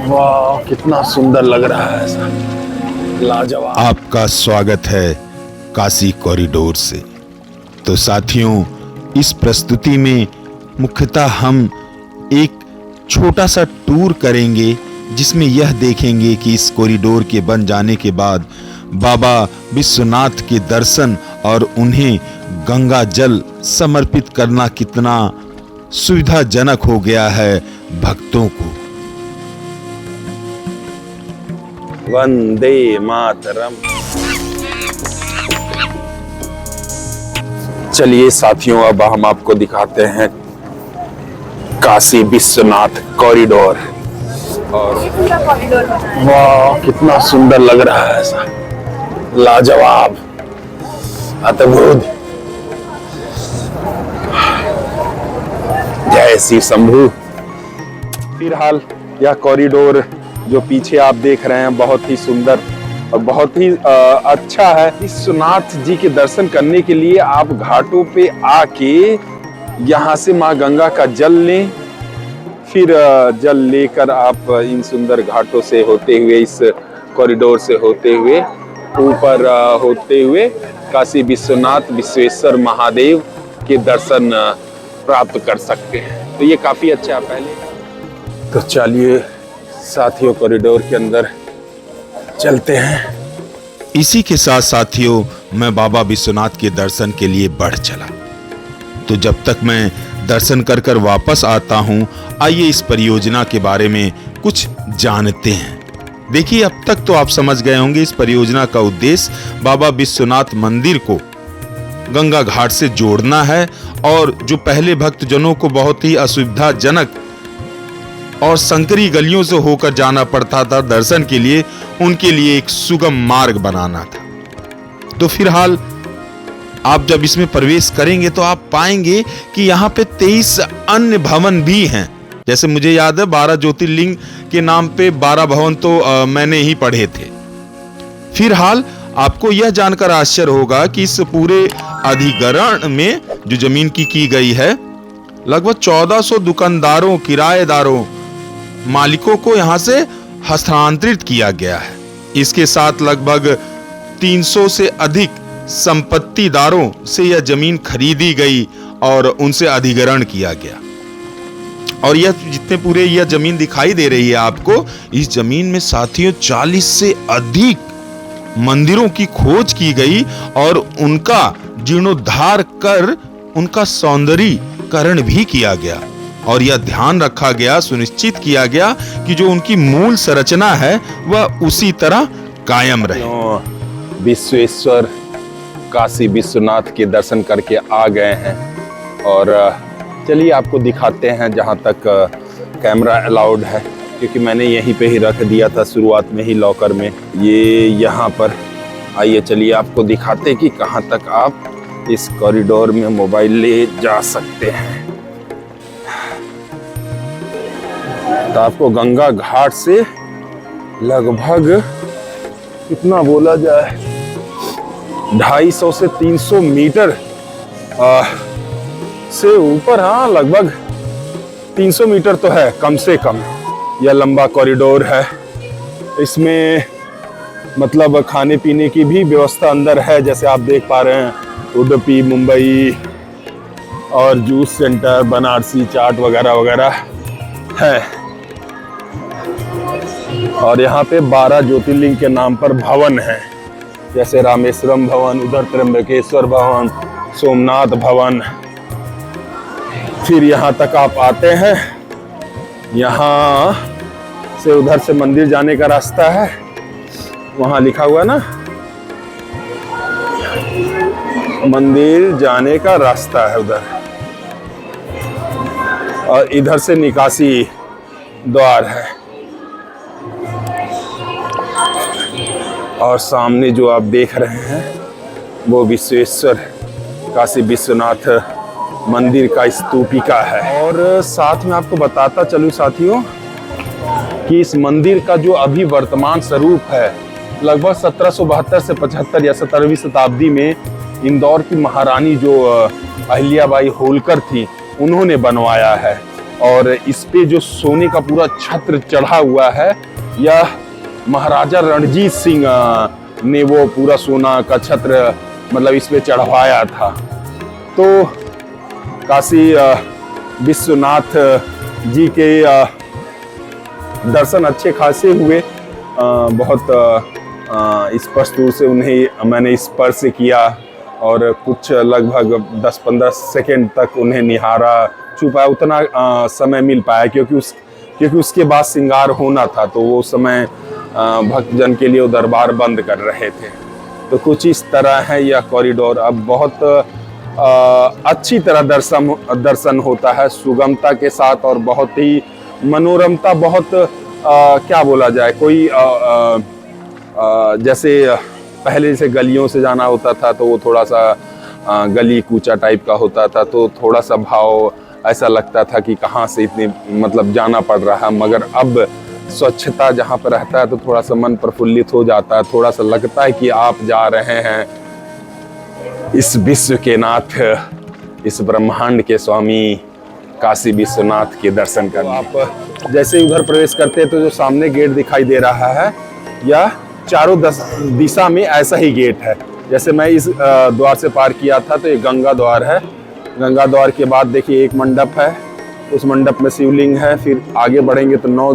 वाह, कितना सुंदर लग रहा है सर, लाजवाब। आपका स्वागत है काशी कॉरिडोर से। तो साथियों, इस प्रस्तुति में मुख्यतः हम एक छोटा सा टूर करेंगे जिसमें यह देखेंगे कि इस कॉरिडोर के बन जाने के बाद बाबा विश्वनाथ के दर्शन और उन्हें गंगा जल समर्पित करना कितना सुविधाजनक हो गया है भक्तों को। वंदे मातरम। चलिए साथियों, अब हम आपको दिखाते हैं काशी विश्वनाथ कॉरिडोर। और वाह, कितना सुंदर लग रहा है सर, लाजवाब, अद्भुत। जय श्री शंभू। फिलहाल यह कॉरिडोर जो पीछे आप देख रहे हैं बहुत ही सुंदर और बहुत ही अच्छा है। विश्वनाथ जी के दर्शन करने के लिए आप घाटों पे आके यहाँ से माँ गंगा का जल लें, फिर जल लेकर आप इन सुंदर घाटों से होते हुए, इस कॉरिडोर से होते हुए, ऊपर होते हुए काशी विश्वनाथ विश्वेश्वर महादेव के दर्शन प्राप्त कर सकते हैं। तो ये काफी अच्छा है। पहले तो चलिए साथियों, कॉरिडोर के अंदर चलते हैं। इसी के साथ साथियों, मैं बाबा विश्वनाथ के दर्शन के लिए बढ़ चला। तो जब तक मैं दर्शन कर कर वापस आता हूं, आइए इस परियोजना के बारे में कुछ जानते हैं। देखिए, अब तक तो आप समझ गए होंगे इस परियोजना का उद्देश्य बाबा विश्वनाथ मंदिर को गंगा घाट से जोड़ना है और जो पहले भक्तजनों को बहुत ही असुविधाजनक और संकरी गलियों से होकर जाना पड़ता था दर्शन के लिए, उनके लिए एक सुगम मार्ग बनाना था। तो फिलहाल आप जब इसमें प्रवेश करेंगे तो आप पाएंगे कि यहाँ पे 23 अन्य भवन भी हैं। जैसे मुझे याद है 12 ज्योतिर्लिंग के नाम पे 12 भवन तो मैंने ही पढ़े थे। फिलहाल आपको यह जानकर आश्चर्य होगा कि इस पूरे अधिग्रहण में जो जमीन की गई है, लगभग 1400 दुकानदारों, किराएदारों, मालिकों को यहां से हस्तांतरित किया गया है। इसके साथ लगभग 300 से अधिक संपत्तिदारों से यह जमीन खरीदी गई और उनसे अधिग्रहण किया गया। और यह जितने पूरे यह जमीन दिखाई दे रही है आपको, इस जमीन में साथियों 40 से अधिक मंदिरों की खोज की गई और उनका जीर्णोद्धार कर उनका सौंदर्यीकरण भी किया गया। और यह ध्यान रखा गया, सुनिश्चित किया गया कि जो उनकी मूल संरचना है वह उसी तरह कायम रहे। विश्वेश्वर काशी विश्वनाथ के दर्शन करके आ गए हैं और चलिए आपको दिखाते हैं जहां तक कैमरा अलाउड है, क्योंकि मैंने यहीं पे ही रख दिया था शुरुआत में ही लॉकर में। ये यहाँ पर आइए, चलिए आपको दिखाते हैं कि कहाँ तक आप इस कॉरिडोर में मोबाइल ले जा सकते हैं। तो आपको गंगा घाट से लगभग कितना बोला जाए, 250 से 300 मीटर से ऊपर, हाँ लगभग 300 मीटर तो है कम से कम। यह लंबा कॉरिडोर है। इसमें मतलब खाने पीने की भी व्यवस्था अंदर है, जैसे आप देख पा रहे हैं, उडुपी, मुंबई और जूस सेंटर, बनारसी चाट वगैरह वगैरह है। और यहाँ पे 12 ज्योतिर्लिंग के नाम पर भवन है, जैसे रामेश्वरम भवन, उधर त्र्यंबकेश्वर भवन, सोमनाथ भवन। फिर यहाँ तक आप आते हैं, यहाँ से उधर से मंदिर जाने का रास्ता है, वहाँ लिखा हुआ ना, मंदिर जाने का रास्ता है उधर। और इधर से निकासी द्वार है। और सामने जो आप देख रहे हैं वो विश्वेश्वर काशी विश्वनाथ मंदिर का स्तूपिका है। और साथ में आपको बताता चलूं साथियों कि इस मंदिर का जो अभी वर्तमान स्वरूप है, लगभग 1772 से 75 या 17वीं शताब्दी में इंदौर की महारानी जो अहिल्याबाई होलकर थी, उन्होंने बनवाया है। और इस पे जो सोने का पूरा छत्र चढ़ा हुआ है, यह महाराजा रणजीत सिंह ने वो पूरा सोना का छत्र मतलब इस पे चढ़वाया था। तो काशी विश्वनाथ जी के दर्शन अच्छे खासे हुए। बहुत स्पर्श दूर से उन्हें मैंने स्पर्श किया और कुछ लगभग 10-15 सेकंड तक उन्हें निहारा, छुपा उतना समय मिल पाया, क्योंकि उसके बाद श्रृंगार होना था, तो वो समय भक्तजन के लिए वो दरबार बंद कर रहे थे। तो कुछ इस तरह है यह कॉरिडोर। अब बहुत अच्छी तरह दर्शन होता है, सुगमता के साथ, और बहुत ही मनोरमता, बहुत क्या बोला जाए, कोई जैसे पहले जैसे गलियों से जाना होता था तो वो थोड़ा सा गली कूचा टाइप का होता था, तो थोड़ा सा भाव ऐसा लगता था कि कहाँ से इतने मतलब जाना पड़ रहा है। मगर अब स्वच्छता जहाँ पर रहता है तो थोड़ा सा मन प्रफुल्लित हो जाता है, थोड़ा सा लगता है कि आप जा रहे हैं इस विश्व के नाथ, इस ब्रह्मांड के स्वामी काशी विश्वनाथ के दर्शन करने। आप जैसे उधर प्रवेश करते हैं तो जो सामने गेट दिखाई दे रहा है, यह चारों दिशा में ऐसा ही गेट है। जैसे मैं इस द्वार से पार किया था तो ये गंगा द्वार है। गंगा द्वार के बाद देखिए एक मंडप है, उस मंडप में शिवलिंग है। फिर आगे बढ़ेंगे तो 9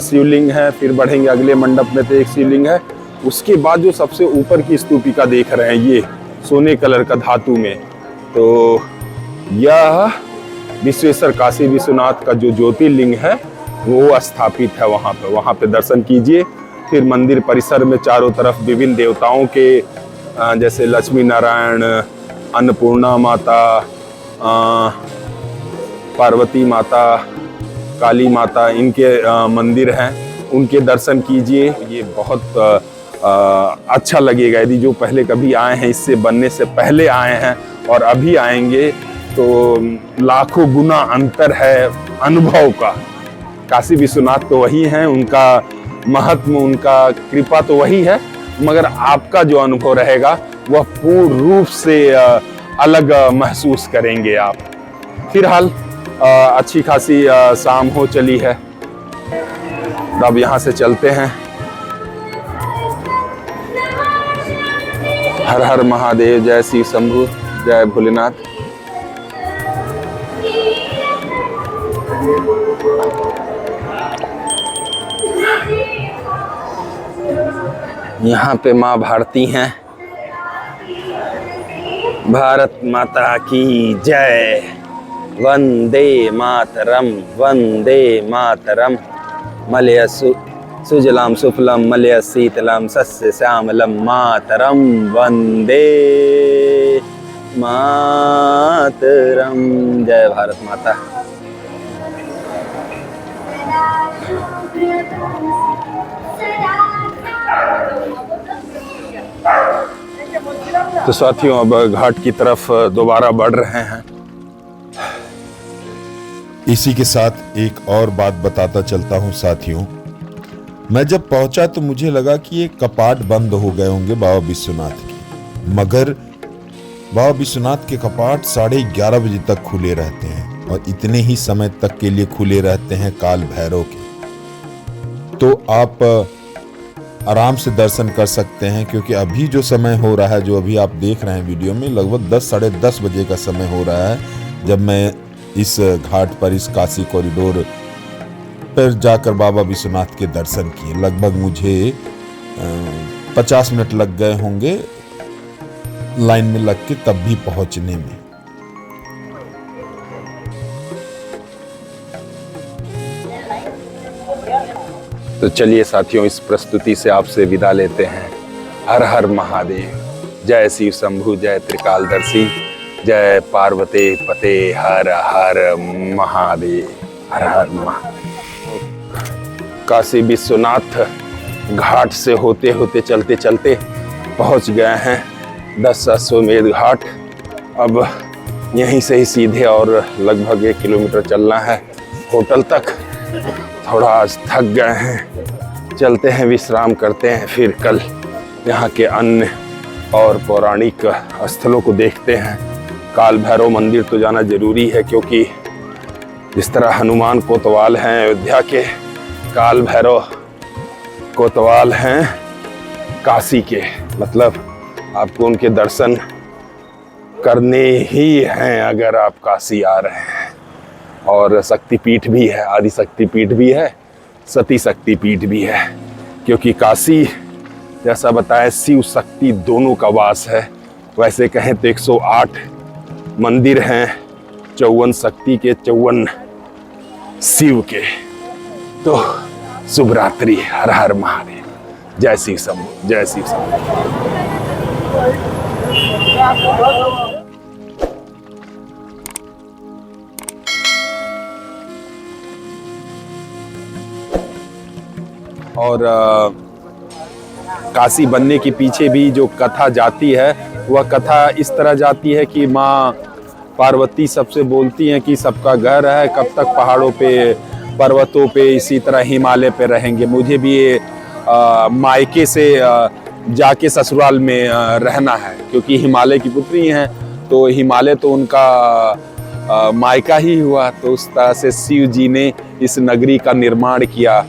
शिवलिंग है। फिर बढ़ेंगे अगले मंडप में तो एक शिवलिंग है। उसके बाद जो सबसे ऊपर की स्तूपिका देख रहे हैं, ये सोने कलर का धातु में, तो यह विश्वेश्वर काशी विश्वनाथ का जो ज्योतिर्लिंग है वो स्थापित है वहाँ पे दर्शन कीजिए। फिर मंदिर परिसर में चारों तरफ विभिन्न देवताओं के जैसे लक्ष्मी नारायण, अन्नपूर्णा माता, पार्वती माता, काली माता, इनके मंदिर हैं, उनके दर्शन कीजिए। ये बहुत अच्छा लगेगा। यदि जो पहले कभी आए हैं, इससे बनने से पहले आए हैं और अभी आएंगे, तो लाखों गुना अंतर है अनुभव का। काशी विश्वनाथ तो वही हैं, उनका महत्व, उनका कृपा तो वही है, मगर आपका जो अनुभव रहेगा वह पूर्ण रूप से अलग महसूस करेंगे आप। फिलहाल अच्छी खासी शाम हो चली है, अब यहाँ से चलते हैं। हर हर महादेव, जय शिव शंभु, जय भोलेनाथ। यहाँ पे माँ भारती हैं। भारत माता की जय। वंदे मातरम, वंदे मातरम। मलय सुजलाम सुफलम मलय शीतलम सस्य श्यामलम मातरम वंदे मातरम। जय भारत माता। तो साथियों, अब घाट की तरफ दोबारा बढ़ रहे हैं। इसी के साथ एक और बात बताता चलता हूं साथियों। मैं जब पहुंचा तो मुझे लगा कि ये कपाट बंद हो गए होंगे बाबा विश्वनाथ के, मगर बाबा विश्वनाथ के कपाट 11:30 बजे तक खुले रहते हैं और इतने ही समय तक के लिए खुले रहते हैं काल भैरव के। तो आप आराम से दर्शन कर सकते हैं, क्योंकि अभी जो समय हो रहा है, जो अभी आप देख रहे हैं वीडियो में, लगभग 10 साढ़े 10 बजे का समय हो रहा है जब मैं इस घाट पर, इस काशी कॉरिडोर पर जाकर बाबा विश्वनाथ के दर्शन किए। लगभग मुझे 50 मिनट लग गए होंगे लाइन में लग के तब भी पहुंचने में। तो चलिए साथियों, इस प्रस्तुति से आपसे विदा लेते हैं। हर हर महादेव, जय शिव शंभु, जय त्रिकालदर्शी, जय पार्वती पते, हर हर महादेव, हर हर महादेव। काशी विश्वनाथ घाट से होते होते चलते चलते पहुंच गए हैं 10 अश्वमेध घाट। अब यहीं से ही सीधे और लगभग 1 किलोमीटर चलना है होटल तक। थोड़ा आज थक गए हैं, चलते हैं, विश्राम करते हैं, फिर कल यहाँ के अन्य और पौराणिक स्थलों को देखते हैं। काल भैरव मंदिर तो जाना जरूरी है, क्योंकि जिस तरह हनुमान कोतवाल हैं अयोध्या के, काल भैरव कोतवाल हैं काशी के। मतलब आपको उनके दर्शन करने ही हैं अगर आप काशी आ रहे हैं। और शक्तिपीठ भी है, आदि शक्तिपीठ भी है, सती शक्तिपीठ भी है, क्योंकि काशी जैसा बताया शिव शक्ति दोनों का वास है। वैसे कहें तो 108 मंदिर हैं, 54 शक्ति के, 54 शिव के। तो शुभ रात्रि, हर हर महादेव, जय शिव शंभू, जय शिव शंभू। और काशी बनने के पीछे भी जो कथा जाती है, वह कथा इस तरह जाती है कि माँ पार्वती सबसे बोलती हैं कि सबका घर है, कब तक पहाड़ों पे, पर्वतों पे, इसी तरह हिमालय पे रहेंगे। मुझे भी मायके से जाके ससुराल में रहना है, क्योंकि हिमालय की पुत्री हैं, तो हिमालय तो उनका मायका ही हुआ। तो उस तरह से शिव जी ने इस नगरी का निर्माण किया